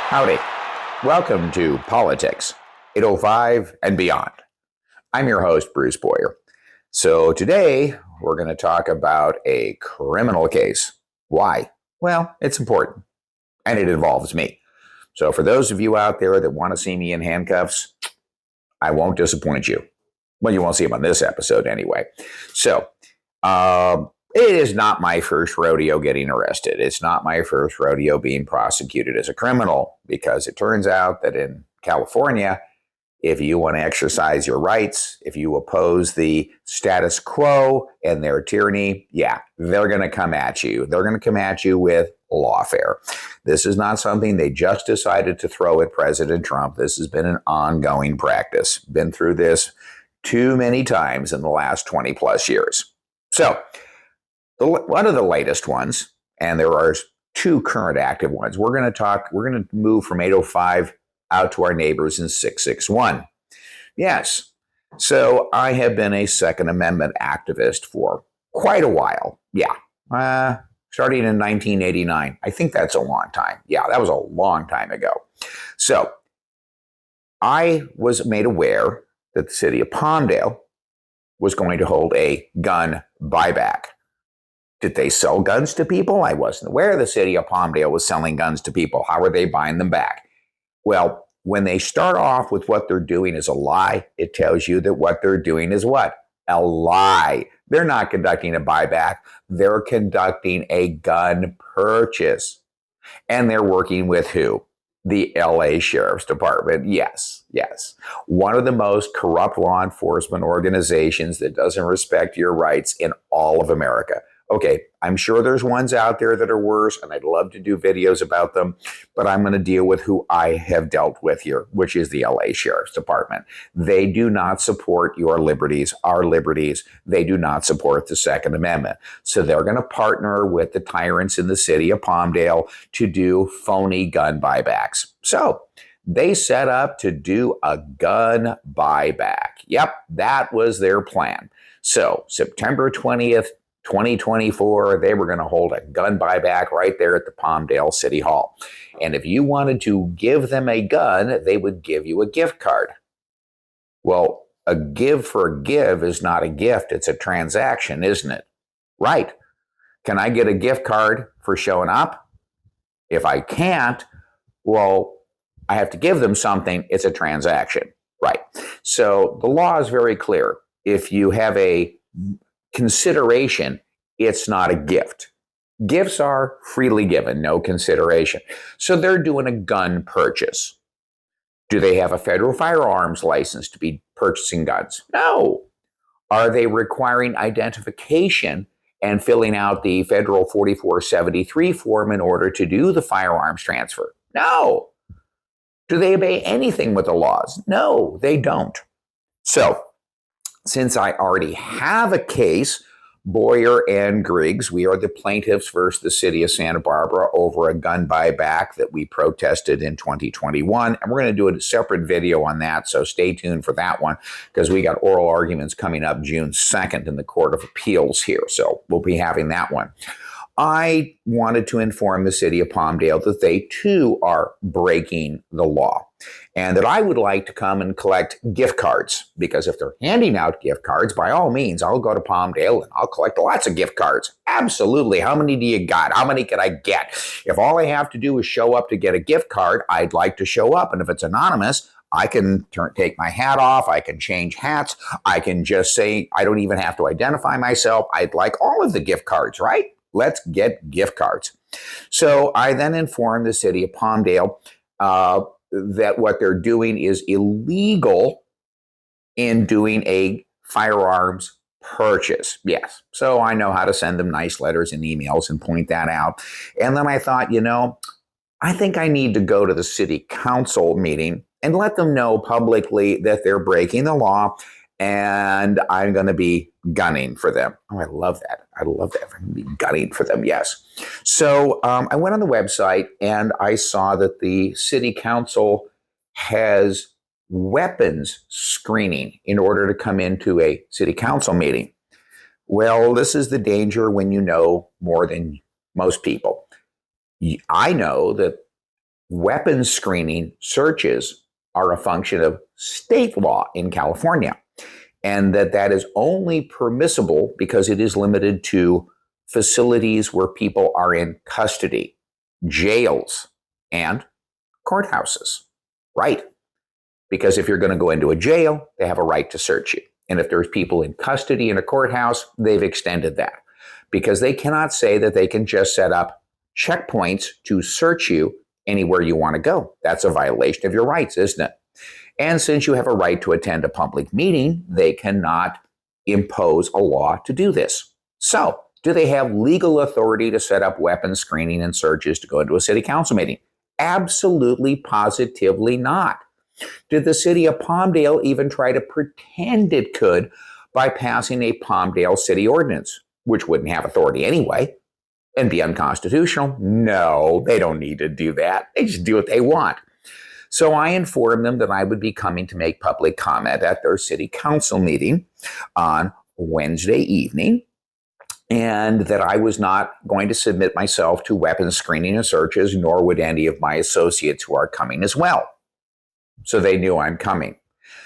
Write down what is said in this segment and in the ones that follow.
Howdy. Welcome to Politics 805 and Beyond. I'm your host, Bruce Boyer. So today we're going to talk about a criminal case. Why? Well, it's important and it involves me. So for those of you out there that want to see me in handcuffs, I won't disappoint you. Well, you won't see them on this episode anyway. So, it is not my first rodeo getting arrested. It's not my first rodeo being prosecuted as a criminal, because it turns out that in California, if you want to exercise your rights, if you oppose the status quo and their tyranny, yeah, they're going to come at you. They're going to come at you with lawfare. This is not something they just decided to throw at President Trump. This has been an ongoing practice. Been through this too many times in the last 20 plus years. So, one of the latest ones, and there are two current active ones. We're going to move from 805 out to our neighbors in 661. Yes. So I have been a Second Amendment activist for quite a while. Yeah. Starting in 1989. I think that's a long time. Yeah, that was a long time ago. So I was made aware that the city of Palmdale was going to hold a gun buyback. Did they sell guns to people? I wasn't aware the city of Palmdale was selling guns to people. How are they buying them back? Well, when they start off with what they're doing is a lie, it tells you that what they're doing is what? A lie. They're not conducting a buyback. They're conducting a gun purchase. And they're working with who? The LA Sheriff's Department. Yes. One of the most corrupt law enforcement organizations that doesn't respect your rights in all of America. Okay, I'm sure there's ones out there that are worse, and I'd love to do videos about them, but I'm going to deal with who I have dealt with here, which is the LA Sheriff's Department. They do not support your liberties, our liberties. They do not support the Second Amendment. So they're going to partner with the tyrants in the city of Palmdale to do phony gun buybacks. So they set up to do a gun buyback. Yep, that was their plan. So September 20th, 2024, they were going to hold a gun buyback right there at the Palmdale City Hall. And if you wanted to give them a gun, they would give you a gift card. Well, a give for a give is not a gift. It's a transaction, isn't it? Right. Can I get a gift card for showing up? If I can't, well, I have to give them something. It's a transaction. Right. So the law is very clear. If you have a consideration, it's not a gift. Gifts are freely given, no consideration. So they're doing a gun purchase. Do they have a federal firearms license to be purchasing guns? No. Are they requiring identification and filling out the federal 4473 form in order to do the firearms transfer? No. Do they obey anything with the laws? No, they don't. So, since I already have a case, Boyer and Griggs, we are the plaintiffs versus the city of Santa Barbara over a gun buyback that we protested in 2021. And we're going to do a separate video on that, so stay tuned for that one, because we got oral arguments coming up June 2nd in the Court of Appeals here. So we'll be having that one. I wanted to inform the city of Palmdale that they too are breaking the law, and that I would like to come and collect gift cards, because if they're handing out gift cards, by all means, I'll go to Palmdale and I'll collect lots of gift cards. Absolutely. How many do you got? How many can I get? If all I have to do is show up to get a gift card, I'd like to show up. And if it's anonymous, I can take my hat off. I can change hats. I can just say, I don't even have to identify myself. I'd like all of the gift cards, right? Let's get gift cards. So I then informed the city of Palmdale that what they're doing is illegal in doing a firearms purchase. Yes. So I know how to send them nice letters and emails and point that out. And then I thought, I think I need to go to the city council meeting and let them know publicly that they're breaking the law, and I'm going to be gunning for them. Oh, I love that. I'm going to be gunning for them, yes. So I went on the website and I saw that the city council has weapons screening in order to come into a city council meeting. Well, this is the danger when you know more than most people. I know that weapons screening searches are a function of state law in California, and that is only permissible because it is limited to facilities where people are in custody, jails, and courthouses. Right. Because if you're going to go into a jail, they have a right to search you. And if there's people in custody in a courthouse, they've extended that because they cannot say that they can just set up checkpoints to search you anywhere you want to go. That's a violation of your rights, isn't it? And since you have a right to attend a public meeting, they cannot impose a law to do this. So, do they have legal authority to set up weapons screening and searches to go into a city council meeting? Absolutely, positively not. Did the city of Palmdale even try to pretend it could by passing a Palmdale city ordinance, which wouldn't have authority anyway and be unconstitutional? No, they don't need to do that. They just do what they want. So I informed them that I would be coming to make public comment at their city council meeting on Wednesday evening, and that I was not going to submit myself to weapons screening and searches, nor would any of my associates who are coming as well. So they knew I'm coming.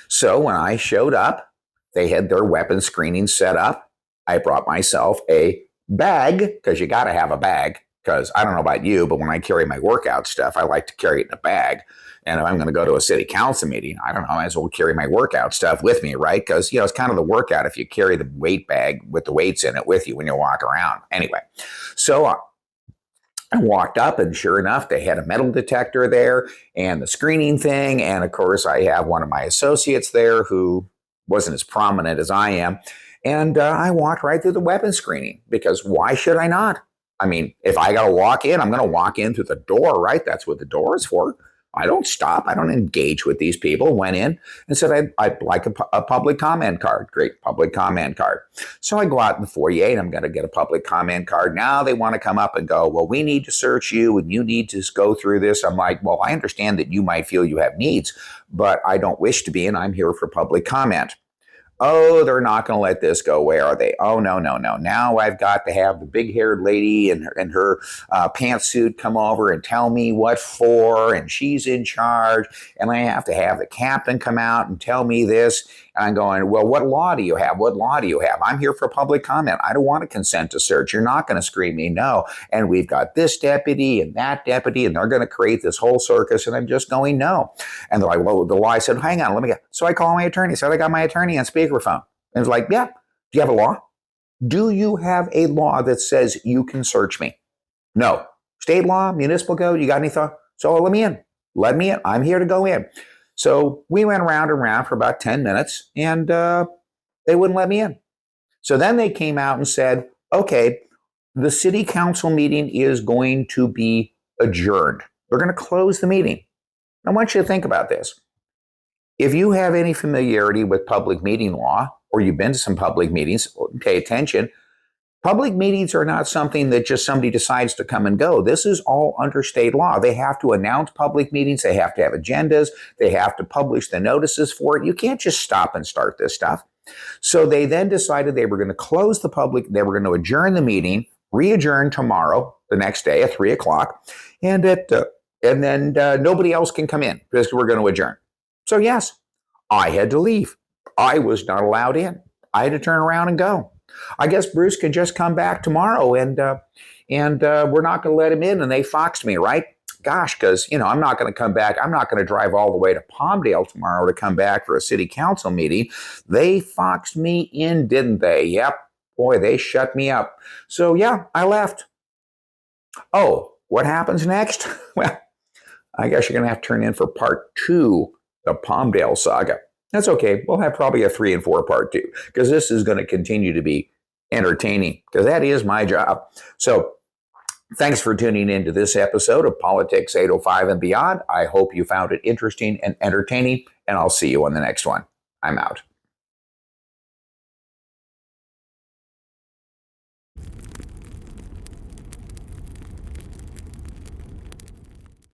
So when I showed up, they had their weapons screening set up. I brought myself a bag, because you got to have a bag, because I don't know about you, but when I carry my workout stuff, I like to carry it in a bag. And if I'm going to go to a city council meeting, I don't know, I might as well carry my workout stuff with me, right? Because, it's kind of the workout if you carry the weight bag with the weights in it with you when you walk around. Anyway, so I walked up, and sure enough, they had a metal detector there and the screening thing. And of course, I have one of my associates there who wasn't as prominent as I am. And I walked right through the weapons screening, because why should I not? I mean, if I got to walk in, I'm going to walk in through the door, right? That's what the door is for. I don't stop. I don't engage with these people. Went in and said, I'd like a public comment card. Great, public comment card. So I go out in the foyer, and I'm going to get a public comment card. Now they want to come up and go, well, we need to search you, and you need to go through this. I'm like, well, I understand that you might feel you have needs, but I don't wish to be, and I'm here for public comment. Oh, they're not going to let this go away, are they? Oh, no. Now I've got to have the big-haired lady in her pantsuit come over and tell me what for, and she's in charge, and I have to have the captain come out and tell me this. And I'm going, well, what law do you have? What law do you have? I'm here for public comment. I don't want to consent to search. You're not going to screen me, no. And we've got this deputy and that deputy, and they're going to create this whole circus, and I'm just going, no. And they're like, well, the law. I said, hang on, let me get. So I call my attorney. So I got my attorney on speakerphone. And it's like, yeah, do you have a law? Do you have a law that says you can search me? No. State law, municipal code, you got any thought? So let me in. Let me in. I'm here to go in. So we went around and around for about 10 minutes, and they wouldn't let me in. So then they came out and said, okay, the city council meeting is going to be adjourned. We're going to close the meeting. I want you to think about this. If you have any familiarity with public meeting law, or you've been to some public meetings, pay attention. Public meetings are not something that just somebody decides to come and go. This is all under state law. They have to announce public meetings. They have to have agendas. They have to publish the notices for it. You can't just stop and start this stuff. So they then decided they were going to close the public. They were going to adjourn the meeting, re-adjourn tomorrow, the next day at 3 o'clock. And then nobody else can come in because we're going to adjourn. So yes, I had to leave. I was not allowed in. I had to turn around and go. I guess Bruce can just come back tomorrow, and we're not going to let him in. And they foxed me, right? Gosh, because, I'm not going to come back. I'm not going to drive all the way to Palmdale tomorrow to come back for a city council meeting. They foxed me in, didn't they? Yep. Boy, they shut me up. So, yeah, I left. Oh, what happens next? Well, I guess you're going to have to turn in for part 2, the Palmdale saga. That's okay. We'll have probably a 3 and 4 part 2, because this is going to continue to be entertaining, because that is my job. So thanks for tuning in to this episode of Politics 805 and Beyond. I hope you found it interesting and entertaining, and I'll see you on the next one. I'm out.